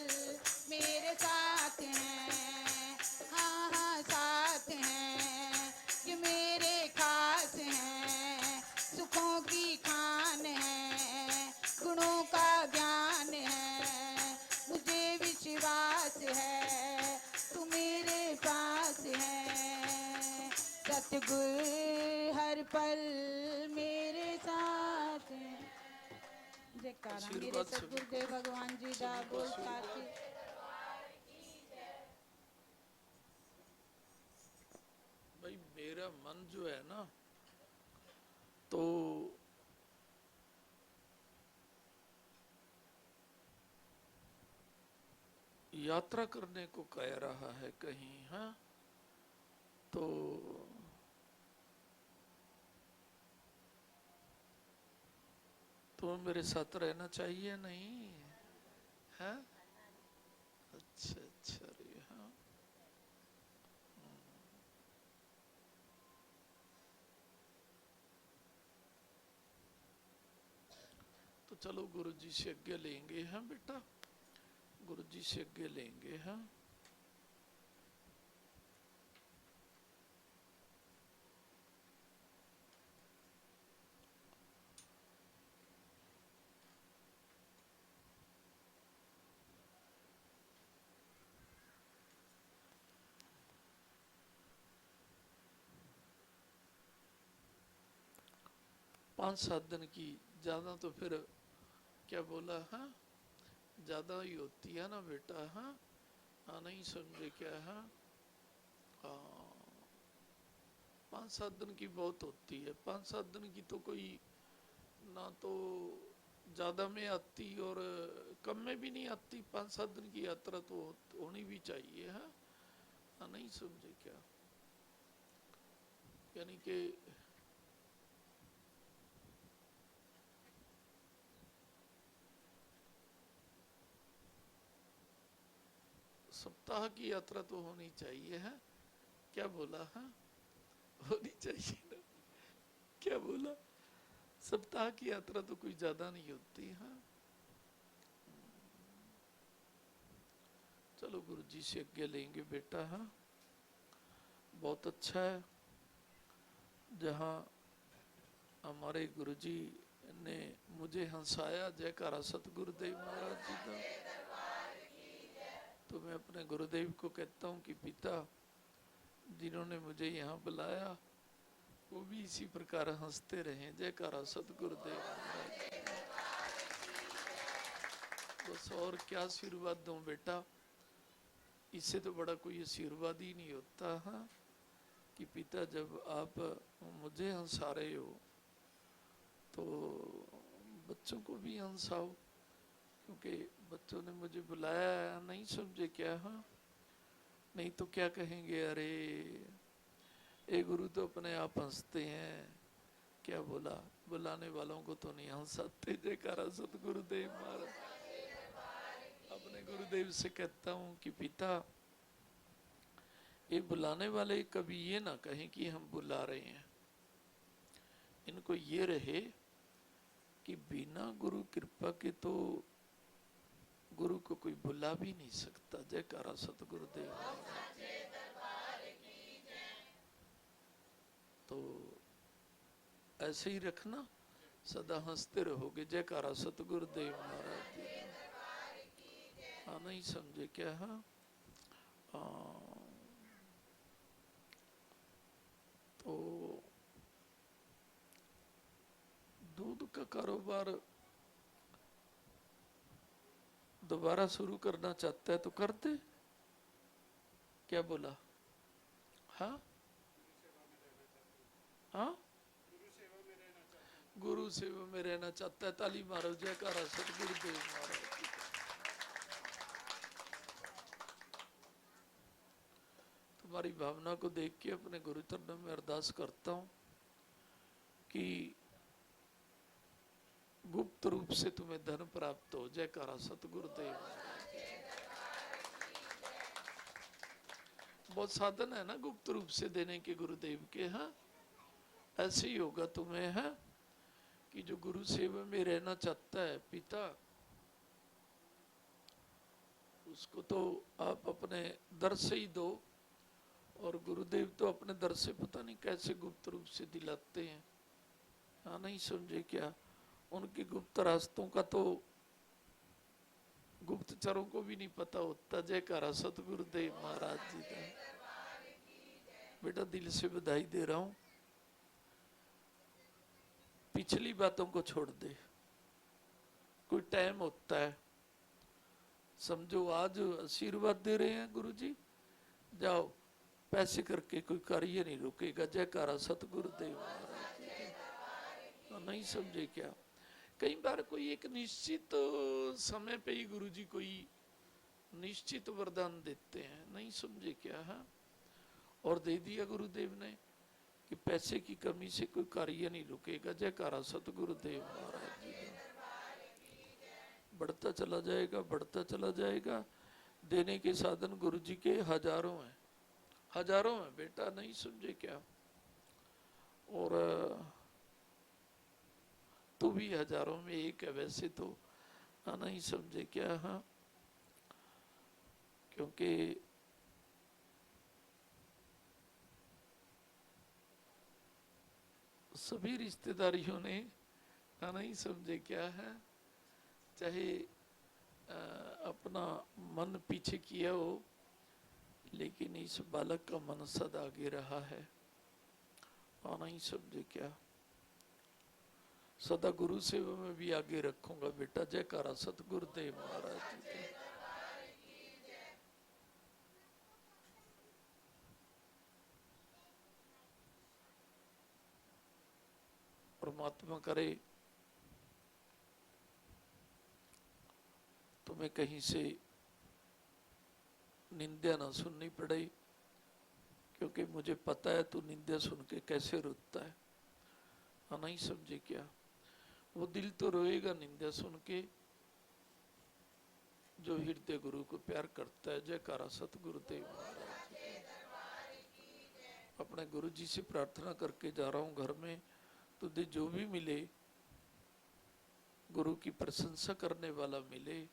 मेरे साथ हैं, हाँ हाँ साथ हैं, ये मेरे खास हैं। सुखों की खान है, गुणों का ज्ञान है, मुझे विश्वास है तू मेरे पास है। सतगुर हर पल मेरे साथ है। जयकारा मेरे आशीर्वाद सभी सतगुरुदेव भगवान जी दा बोल साची। भाई मेरा मन जो है ना, तो यात्रा करने को कह रहा है कहीं, हाँ तो तुम्हें मेरे साथ रहना चाहिए नहीं है? अच्छा अच्छा रे, हाँ तो चलो गुरु जी से आज्ञा लेंगे, हाँ बेटा, गुरु जी से आज्ञा लेंगे, हाँ। पाँच सात दिन की, ज्यादा तो फिर क्या बोला, हाँ ज्यादा ही होती है ना बेटा, हाँ हाँ नहीं समझे क्या, हाँ हाँ 5-7 दिन की बहुत होती है। 5-7 दिन की तो कोई ना तो ज्यादा में आती और कम में भी नहीं आती। 5-7 दिन की यात्रा तो होनी भी चाहिए, हाँ हाँ नहीं समझे क्या, यानी कि सप्ताह की यात्रा तो होनी चाहिए, है क्या बोला, हाँ होनी चाहिए ना, क्या बोला, सप्ताह की यात्रा तो कोई ज्यादा नहीं होती, हाँ। चलो गुरु जी से आज्ञा लेंगे बेटा, हाँ बहुत अच्छा है जहाँ हमारे गुरु जी ने मुझे हंसाया। जयकारा सतगुरुदेव महाराज जी का। तो मैं अपने गुरुदेव को कहता हूँ कि पिता जिन्होंने मुझे यहाँ बुलाया वो भी इसी प्रकार हंसते रहे। जयकारा सतगुरुदेव महाराज जी का। बस और क्या आशीर्वाद दूं बेटा, इससे तो बड़ा कोई आशीर्वाद ही नहीं होता, हाँ कि पिता जब आप मुझे हंसा रहे हो तो बच्चों को भी हंसाओ, क्योंकि बच्चों ने मुझे बुलाया, नहीं समझे क्या, हाँ नहीं तो क्या कहेंगे, अरे ये गुरु तो अपने आप हंसते हैं, क्या बोला, बुलाने वालों को तो नहीं हंसाते। जयकारा सतगुरुदेव महाराज। अपने गुरुदेव से कहता हूँ कि पिता ये बुलाने वाले कभी ये ना कहें कि हम बुला रहे हैं, इनको ये रहे कि बिना गुरु कृपा के तो गुरु को कोई बुला भी नहीं सकता। जयकारा सतगुरुदेव। तो ऐसे ही रखना, सदा हंसते रहोगे। जयकारा सतगुरुदेव महाराज जी का। हाँ नहीं समझे क्या, हाँ तो दूध का कारोबार दोबारा शुरू करना चाहता है तो कर दे। क्या बोला? हाँ हाँ, गुरु सेवा में रहना चाहता है। ताली मारो, जयकारा सतगुरुदेव महाराज की। तुम्हारी भावना को देख के अपने गुरु चरणों में अरदास करता हूं कि गुप्त रूप से तुम्हें धन प्राप्त हो। जयकारा सतगुरुदेव। बहुत साधन है ना गुप्त रूप से देने के गुरुदेव के। हाँ, ऐसे ही होगा तुम्हें है कि जो गुरु सेवा में रहना चाहता है पिता, उसको तो आप अपने दर से ही दो, और गुरुदेव तो अपने दर से पता नहीं कैसे गुप्त रूप से दिलाते हैं। हाँ, नहीं समझे क्या? उनके गुप्त रास्तों का तो गुप्तचरों को भी नहीं पता होता। जयकारा सतगुरुदेव महाराज जी का। बेटा दिल से बधाई दे रहा हूं। पिछली बातों को छोड़ दे। कोई टाइम होता है, समझो आज आशीर्वाद दे रहे हैं गुरुजी, जाओ पैसे करके कोई कार्य नहीं रुकेगा। जयकारा सतगुरुदेव महाराज जी का। नहीं समझे क्या? कई बार कोई एक निश्चित समय पे ही गुरुजी कोई निश्चित वरदान देते हैं। नहीं समझे क्या? है और दे दिया गुरुदेव ने कि पैसे की कमी से कोई कार्य नहीं रुकेगा। जयकारा सतगुरुदेव महाराज जी का। बढ़ता चला जाएगा, बढ़ता चला जाएगा। देने के साधन गुरुजी के हजारों हैं, हजारों हैं बेटा। नहीं समझे क्या? और तू भी हजारों में एक है वैसे तो। हाँ, नहीं समझे क्या? हाँ, क्योंकि सभी रिश्तेदारियों ने, हाँ नहीं समझे क्या है, चाहे अपना मन पीछे किया हो, लेकिन इस बालक का मन सदा आगे रहा है। हाँ, नहीं समझे क्या? सदा गुरु सेवा में भी आगे रखूंगा बेटा। जयकारा सतगुरुदेव महाराज जी का। परमात्मा करे तुम्हें कहीं से निंदा ना सुननी पड़े, क्योंकि मुझे पता है तू निंदा सुन के कैसे रोता है। हाँ, नहीं समझे क्या? वो दिल तो रोएगा निंदा सुन के जो हृदय गुरु को प्यार करता है। जयकारा सतगुरुदेव महाराज जी का। अपने गुरु जी से प्रार्थना करके जा रहा हूं घर में, तुझे जो भी मिले गुरु की प्रशंसा करने वाला मिले,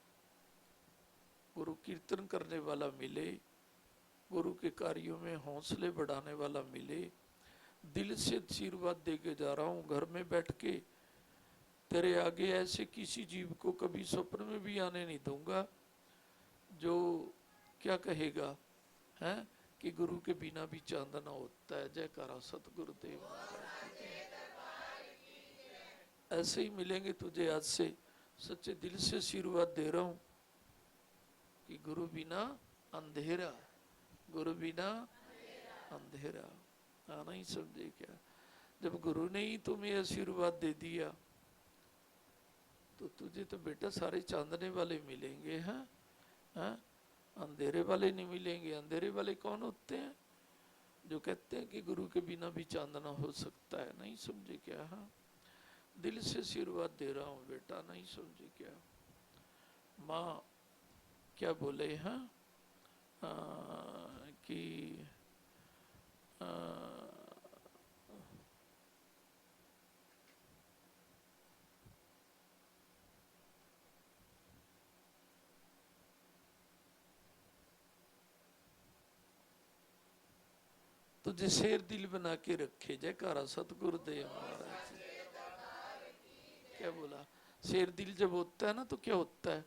गुरु कीर्तन करने वाला मिले, गुरु के कार्यों में हौसले बढ़ाने वाला मिले। दिल से आशीर्वाद दे के जा रहा हूं। घर में बैठ के तेरे आगे ऐसे किसी जीव को कभी स्वप्न में भी आने नहीं दूंगा जो क्या कहेगा है कि गुरु के बिना भी चांदना होता है। जयकारा सतगुरुदेव महाराज जी का। ऐसे ही मिलेंगे तुझे आज से। सच्चे दिल से आशीर्वाद दे रहा हूं कि गुरु बिना अंधेरा, गुरु बिना अंधेरा। हाँ, नहीं समझे क्या? जब गुरु ने ही तुम्हें आशीर्वाद दे दिया तो तुझे तो बेटा सारे चांदने वाले मिलेंगे। हैं? हैं? अंधेरे वाले नहीं मिलेंगे। अंधेरे वाले कौन होते हैं? जो कहते हैं कि गुरु के बिना भी चांदना हो सकता है। नहीं समझे क्या? हाँ, दिल से आशीर्वाद दे रहा हूं बेटा। नहीं समझे क्या? माँ क्या बोले हैं कि तुझे शेर दिल बना के रखे। जयकारा सतगुरुदेव महाराज जी। क्या बोला? शेर दिल जब होता है ना तो क्या होता है?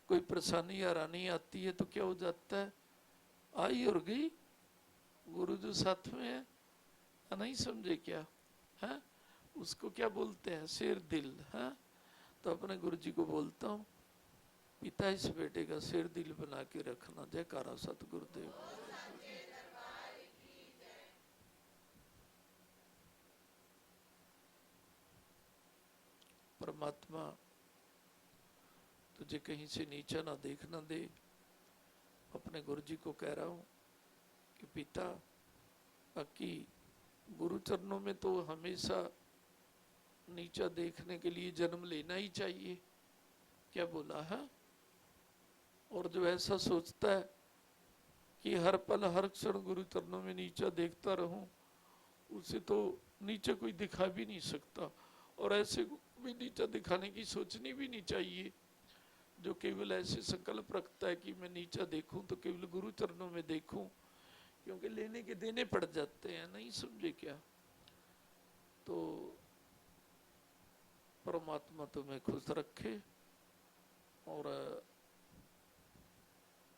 कोई परेशानी हैरानी आती है तो क्या हो जाता है? आई और गई, गुरु जो साथ में है। नहीं समझे क्या? है उसको क्या बोलते हैं? शेर दिल। है तो अपने गुरु जी को बोलता हूँ पिता इस बेटे का सिर दिल बना के रखना। जयकारा सतगुरुदेव। परमात्मा तुझे कहीं से नीचा ना देखना दे। अपने गुरु जी को कह रहा हूं कि पिता, बाकी गुरु चरणों में तो हमेशा नीचा देखने के लिए जन्म लेना ही चाहिए। क्या बोला है? और जो ऐसा सोचता है कि हर पल हर क्षण गुरु चरणों में नीचा देखता रहूं, उसे तो नीचे कोई दिखा भी नहीं सकता। और ऐसे भी नीचा दिखाने की सोचनी भी नहीं चाहिए। जो केवल ऐसे संकल्प रखता है कि मैं नीचा देखूं तो केवल गुरु चरणों में देखूं, क्योंकि लेने के देने पड़ जाते हैं। नहीं समझे क्या? तो परमात्मा तुम्हें खुश रखे और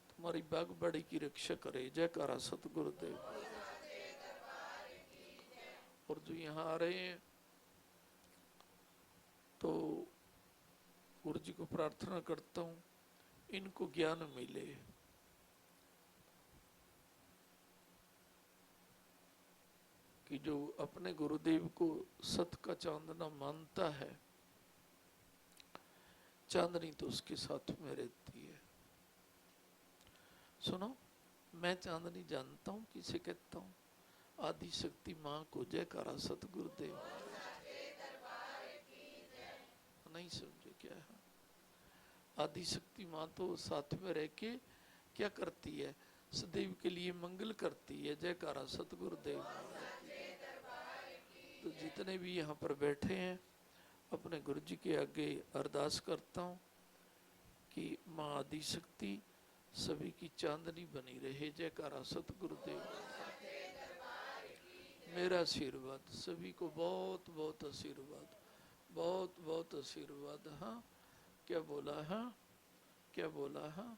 तुम्हारी बागबाड़ी की रक्षा करे। जयकारा सतगुरुदेव। और जो यहाँ आ रहे हैं तो गुरु जी को प्रार्थना करता हूँ इनको ज्ञान मिले। कि जो अपने गुरुदेव को सत का चांदना मानता है, चांदनी तो उसके साथ में रहती है। सुनो, मैं चांदनी जानता हूं किसे कहता हूं? आदि शक्ति मां को। जयकारा सतगुरुदेव। नहीं समझे क्या है? आदि शक्ति मां तो साथ में रह के क्या करती है? सदैव के लिए मंगल करती है। जयकारा सतगुरुदेव। तो जितने भी यहाँ पर बैठे हैं, अपने गुरु जी के आगे अरदास करता हूँ कि माँ आदि शक्ति सभी की चांदनी बनी रहे। जयकारा सतगुरुदेव। मेरा आशीर्वाद सभी को बहुत बहुत आशीर्वाद, बहुत बहुत आशीर्वाद। हाँ, क्या बोला? हाँ, क्या बोला? हाँ,